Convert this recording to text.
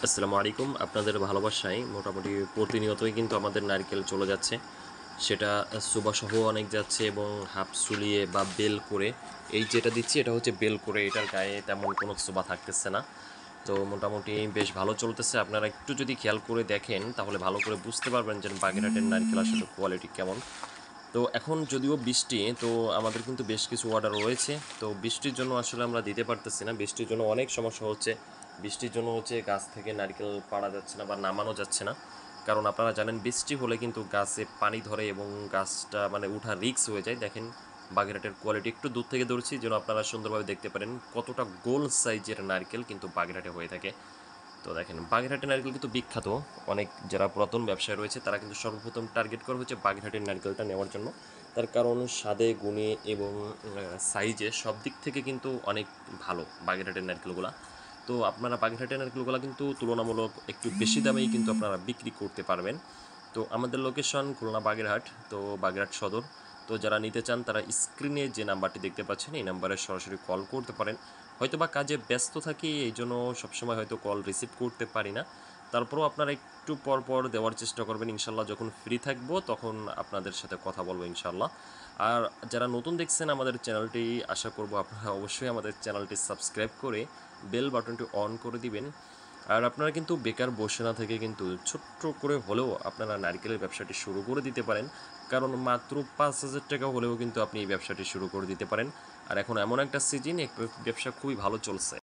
আসসালামু আলাইকুম। আপনাদের ভালোবাসায় মোটামুটি প্রতিনিয়তই কিন্তু আমাদের নারকেল চলে যাচ্ছে। সেটা সুবাসহ অনেক যাচ্ছে এবং হাফ সুলিয়ে বা বেল করে। এই যেটা দিচ্ছি এটা হচ্ছে বেল করে, এটার গায়ে তেমন কোনো সুবা থাকতেছে না। তো মোটামুটি বেশ ভালো চলতেছে। আপনারা একটু যদি খেয়াল করে দেখেন তাহলে ভালো করে বুঝতে পারবেন যে বাগেরহাটের নারকেল আসলে কোয়ালিটি কেমন। তো এখন যদিও বৃষ্টি, তো আমাদের কিন্তু বেশ কিছু অর্ডার রয়েছে। তো বৃষ্টির জন্য আসলে আমরা দিতে পারতেছি না, বৃষ্টির জন্য অনেক সমস্যা হচ্ছে। বৃষ্টির জন্য হচ্ছে গাছ থেকে নারকেল পাড়া যাচ্ছে না বা নামানো যাচ্ছে না। কারণ আপনারা জানেন বৃষ্টি হলে কিন্তু গাছে পানি ধরে এবং গাছটা মানে উঠা রিস্ক হয়ে যায়। দেখেন বাগেরহাটের কোয়ালিটি একটু দূর থেকে ধরছি যেন আপনারা সুন্দরভাবে দেখতে পারেন কতটা গোল সাইজের নারকেল কিন্তু বাগেরহাটে হয়ে থাকে। তো দেখেন বাগেরহাটের নারকেল কিন্তু বিখ্যাত। অনেক যারা পুরাতন ব্যবসায় রয়েছে তারা কিন্তু সর্বপ্রথম টার্গেট করা হচ্ছে বাগেরহাটের নারকেলটা নেওয়ার জন্য। তার কারণ স্বাদে, গুণে এবং সাইজে সব দিক থেকে কিন্তু অনেক ভালো বাগেরহাটের নারকেলগুলা। তো আপনারা বাগেরহাটের নারকেলগুলা কিন্তু তুলনামূলক একটু বেশি দামেই কিন্তু আপনারা বিক্রি করতে পারবেন। তো আমাদের লোকেশন খুলনা বাগেরহাট, তো বাগেরহাট সদর। তো যারা নিতে চান তারা স্ক্রিনে যে নাম্বারটি দেখতে পাচ্ছেন এই নাম্বারে সরাসরি কল করতে পারেন। হয়তো বা কাজে ব্যস্ত থাকি, এই জন্য সবসময় হয়তো কল রিসিভ করতে পারি না। তারপরেও আপনারা একটু পর পর দেওয়ার চেষ্টা করবেন। ইনশাল্লাহ যখন ফ্রি থাকবো তখন আপনাদের সাথে কথা বলবো ইনশাল্লাহ। আর যারা নতুন দেখছেন আমাদের চ্যানেলটি, আশা করব আপনারা অবশ্যই আমাদের চ্যানেলটি সাবস্ক্রাইব করে বেল বাটনটি অন করে দিবেন। আর আপনারা কিন্তু বেকার বসে না থেকে কিন্তু ছোট্ট করে হলেও আপনারা নারকেলের ব্যবসাটি শুরু করে দিতে পারেন। কারণ মাত্র 5,000 টাকা হলেও কিন্তু আপনি এই ব্যবসাটি শুরু করে দিতে পারেন। আর এখন এমন একটা সিজন, ব্যবসা খুবই ভালো চলছে।